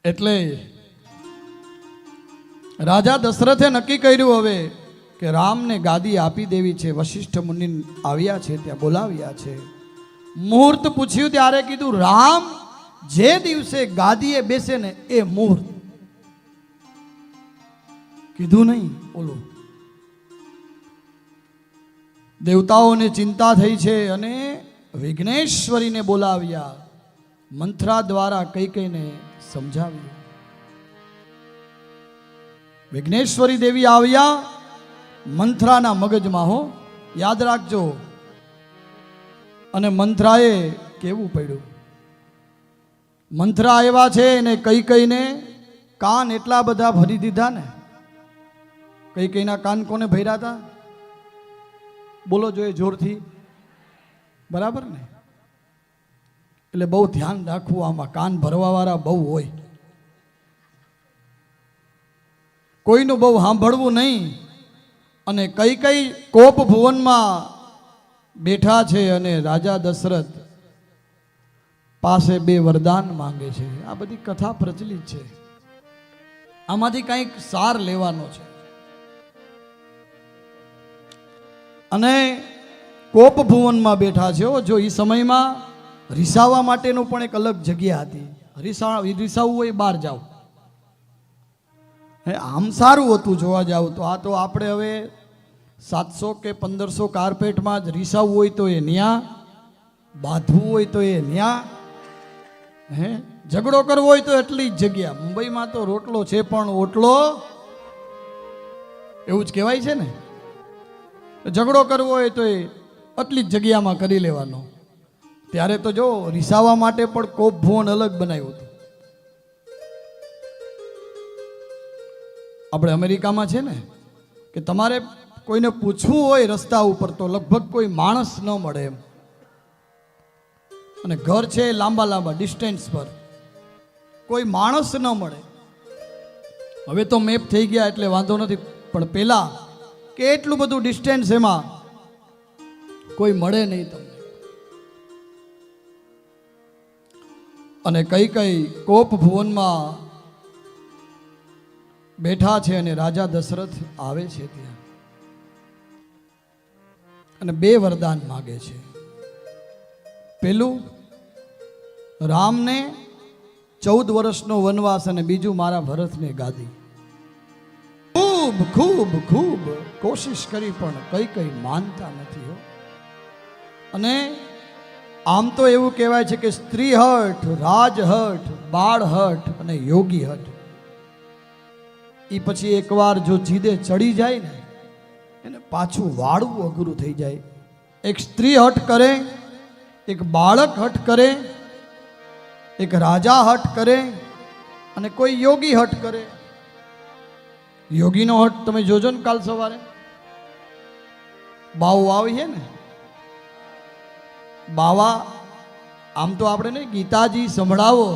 એટલે રાજા દશરથે નક્કી કર્યું હવે કે રામને ગાદી આપી દેવી છે. વશિષ્ઠ મુનિ આવ્યા છે, ત્યાં બોલાવ્યા છે. મુહૂર્ત પૂછ્યું ત્યારે કીધું રામ જે દિવસે ગાદીએ બેસે ને એ મુહૂર્ત. કીધું નહીં ઓલું. દેવતાઓને ચિંતા થઈ છે અને વિઘ્નેશ્વરીને બોલાવ્યા. મંત્રા દ્વારા કઈને સમજાવ્યું. વિઘ્નેશ્વરી દેવી આવ્યા મંત્રાના મગજમાં, હો યાદ રાખજો. અને મંત્રાએ કેવું પડ્યું. મંત્રા આવ્યા છે ને કઈને કાન એટલા બધા ભરી દીધા ને. કઈના કાન કોને ભર્યા હતા? બોલો જોઈએ જોરથી, બરાબર ને? એટલે બહુ ધ્યાન રાખવું આમાં. કાન ભરવા વાળા બહુ હોય, કોઈનું બહુ સાંભળવું નહીં. અને કઈ કોપ ભુવનમાં બેઠા છે અને રાજા દશરથ પાસે 2 વરદાન માંગે છે. આ બધી કથા પ્રચલિત છે, આમાંથી કંઈક સાર લેવાનો છે. અને કોપ ભુવનમાં બેઠા છે. જો એ સમયમાં રીસાવા માટેનું પણ એક અલગ જગ્યા હતી. રીસાવું હોય બહાર જાઓ. આમ સારું હતું જોવા જાવ તો. આ તો આપણે હવે 700 કે 1500 કાર્પેટમાં જ રીસાવું હોય તો એ ન્યા, બાંધવું હોય તો એ ન્યા, ઝઘડો કરવો હોય તો એટલી જ જગ્યા. મુંબઈમાં તો રોટલો છે પણ ઓટલો, એવું જ કહેવાય છે ને. ઝઘડો કરવો હોય તો એ આટલી જ જગ્યામાં કરી લેવાનો. ત્યારે તો જો રીસાવા માટે પણ કોપ ભુવન અલગ બનાવ્યું હતું. આપણે અમેરિકામાં છે ને કે તમારે કોઈને પૂછવું હોય રસ્તા ઉપર તો લગભગ કોઈ માણસ ન મળે એમ. અને ઘર છે લાંબા લાંબા ડિસ્ટન્સ પર, કોઈ માણસ ન મળે. હવે તો મેપ થઈ ગયા એટલે વાંધો નથી, પણ પહેલા કે એટલું બધું ડિસ્ટન્સ, એમાં કોઈ મળે નહીં તમને. અને કઈ કોપ ભુવનમાં બેઠા છે અને રાજા દશરથ આવે છે ત્યાં અને 2 વરદાન માગે છે. પેલું રામને 14 વર્ષનો વનવાસ અને બીજું મારા ભરતને ગાદી. ખૂબ ખૂબ ખૂબ કોશિશ કરી પણ કઈ માનતા નથી હો. અને આમ તો એવું કહેવાય છે કે સ્ત્રી હઠ, રાજ હઠ, બાળ હઠ અને યોગી હઠ. એ પછી એકવાર જો જીદે ચડી જાય ને એને પાછું વાળવું અઘરું થઈ જાય. એક સ્ત્રી હઠ કરે, એક બાળક હઠ કરે, એક રાજા હઠ કરે અને કોઈ યોગી હઠ કરે. યોગીનો હઠ તમે જોજો ને કાલ સવારે બાવો આવી છે ને. બાવા આમ તો આપણે ને ગીતાજી સંભળાવો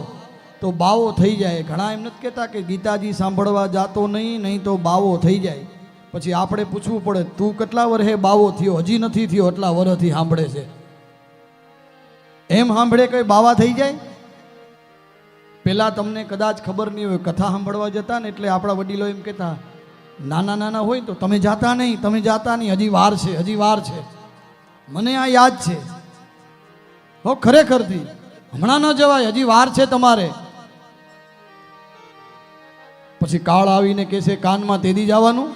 તો બાવો થઈ જાય. ઘણા એમ નથી કહેતા કે ગીતાજી સાંભળવા જાતો નહીં તો બાવો થઈ જાય. પછી આપણે પૂછવું પડે તું કેટલા વર્ષે બાવો થયો? હજી નથી થયો, એટલા વર્ષથી સાંભળે છે. એમ સાંભળે કઈ બાવા થઈ જાય? પેલા તમને કદાચ ખબર નહીં હોય, કથા સાંભળવા જતા ને એટલે આપણા વડીલો એમ કહેતા નાના હોય તો તમે જાતા નહીં, હજી વાર છે, હજી વાર છે. મને આ યાદ છે હો, ખરેખરથી. હમણાં ન જવાય, હજી વાર છે તમારે. પછી કાળ આવીને કહેશે કાનમાં તેદી જવાનું.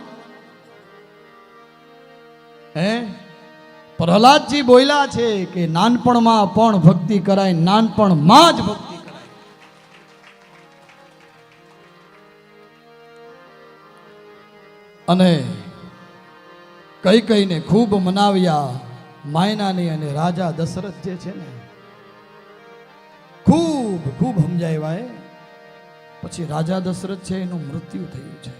પ્રહલાદજી બોલ્યા છે કે નાનપણમાં પણ ભક્તિ કરાય, નાનપણમાં જ ભક્તિ કરાય. અને કઈને ખૂબ મનાવ્યા માયનાની. અને રાજા દશરથ જે છે ને ખૂબ ખૂબ સમજાવ્યા. પછી રાજા દશરથ છે એનું મૃત્યુ થયું છે.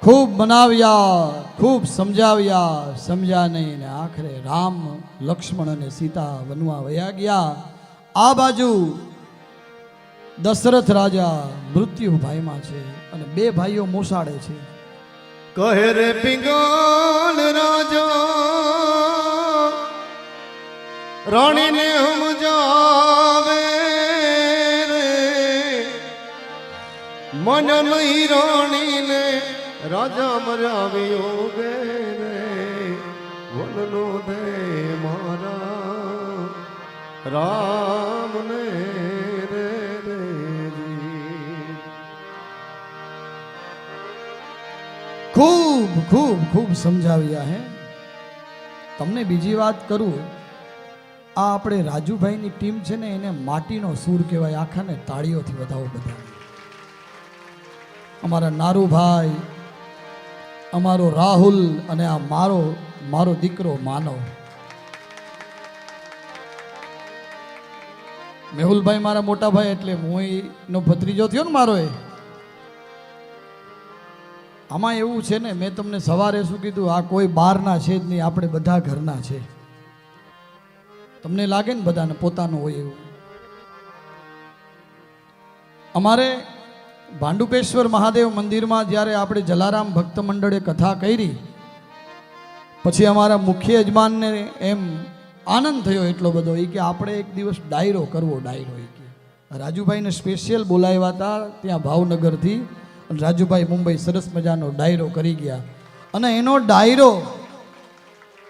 ખૂબ મનાવ્યા, ખૂબ સમજાવ્યા, સમજ્યા નહીં. ને આખરે રામ, લક્ષ્મણ અને સીતા વનવા વયા ગયા. આ બાજુ દશરથ રાજા મૃત્યુ ભાઈમાં છે અને 2 ભાઈઓ મોસાડે છે. કહે રે પિંગલ રાજા રાણીને સમજાવે મન નહીં રાણીને રાજા મરાવ્યો ગે રે વનનો દે મારા રામને રે રેજી. ખૂબ ખૂબ ખૂબ સમજાવ્યા હે. તમને બીજી વાત કરું, આ આપણે રાજુભાઈની ટીમ છે ને એને માટીનો સૂર કહેવાય. આખાને તાળીઓથી વધાવો બધા. અમારા નારુભાઈ, અમારો રાહુલ અને આ મારો દીકરો માનવ. મેહુલભાઈ મારા મોટા ભાઈ એટલે હું એનો ભત્રીજો થયો ને મારો. આમાં એવું છે ને, મેં તમને સવારે શું કીધું, આ કોઈ બહારના છે જ નહીં, આપણે બધા ઘરના છે. તમને લાગે ને બધાને પોતાનું હોય એવું. અમારે ભાંડુપેશ્વર મહાદેવ મંદિરમાં જ્યારે આપણે જલારામ ભક્ત મંડળે કથા કરી, પછી અમારા મુખ્ય યજમાનને એમ આનંદ થયો એટલો બધો એ કે આપણે એક દિવસ ડાયરો કરવો. ડાયરો એ કે રાજુભાઈને સ્પેશિયલ બોલાવ્યા હતા ત્યાં ભાવનગરથી. અને રાજુભાઈ મુંબઈ સરસ મજાનો ડાયરો કરી ગયા. અને એનો ડાયરો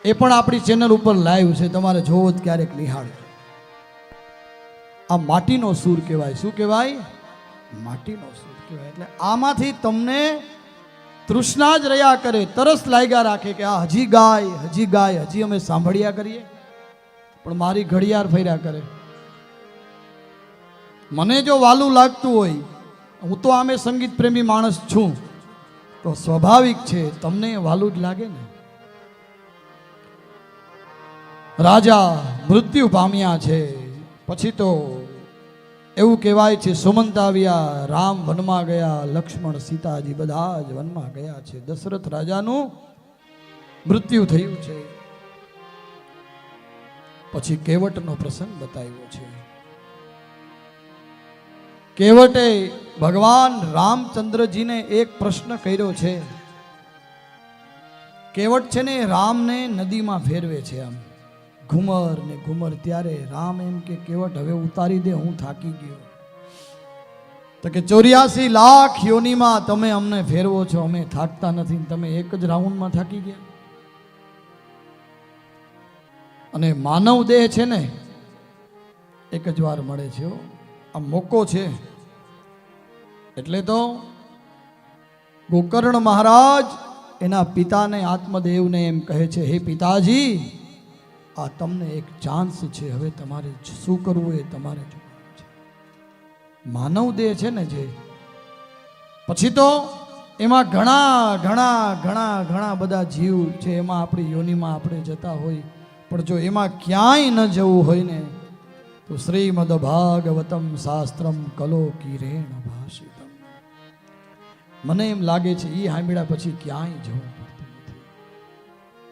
એ પણ આપણી ચેનલ ઉપર લાઈવ છે, તમારે જોવો જ ક્યારેક નિહાળજો. આ માટીનો સૂર કહેવાય. શું કહેવાય? માટીનો સૂર કહેવાય. એટલે આમાંથી તમને તૃષ્ણા જ રહ્યા કરે, તરસ લાગ્યા રાખે કે આ હજી ગાય, હજી અમે સાંભળ્યા કરીએ. પણ મારી ઘડિયાળ ફર્યા કરે. મને જો વાલું લાગતું હોય, હું તો આમે સંગીત પ્રેમી માણસ છું, તો સ્વાભાવિક છે તમને વાલું જ લાગે ને. રાજા મૃત્યુ પામ્યા છે, પછી તો એવું કહેવાય છે સુમંત આવ્યા, રામ વનમાં ગયા, લક્ષ્મણ સીતાજી બધા જ વનમાં ગયા છે. દશરથ રાજાનું મૃત્યુ થયું છે. પછી કેવટનો પ્રસંગ બતાવ્યો છે. કેવટે ભગવાન રામચંદ્રજીને એક પ્રશ્ન કર્યો છે. કેવટ છે ને રામને નદીમાં ફેરવે છે, આમ ઘુમર ને ઘુમર. ત્યારે રામ એમ કે કેવટ હવે ઉતારી દે, હું થાકી ગયો. તો કે 84 લાખ યોનીમાં તમે અમને ફેરવો છો, અમે થાકતા નથી, તમે એક જ રાઉન્ડમાં થાકી ગયા. અને માનવ દેહ છે ને એક જ વાર મળે છે. આ મોકો છે. એટલે તો ગોકર્ણ મહારાજ એના પિતાને આત્મદેવને એમ કહે છે, હે પિતાજી, આ તમને એક ચાન્સ છે, હવે તમારે શું કરવું એ તમારે જોવાનું છે. માનવ દેહ છે ને જે, પછી તો એમાં ઘણા ઘણા ઘણા ઘણા બધા જીવ છે, એમાં આપણી યોનિમાં આપણે જતા હોય. પણ જો એમાં ક્યાંય ન જવું હોય ને, તો શ્રીમદ ભાગવતમ શાસ્ત્રમ કલો કિરેણ ભાષિતમ. મને એમ લાગે છે એ સાંભળ્યા પછી ક્યાંય જવું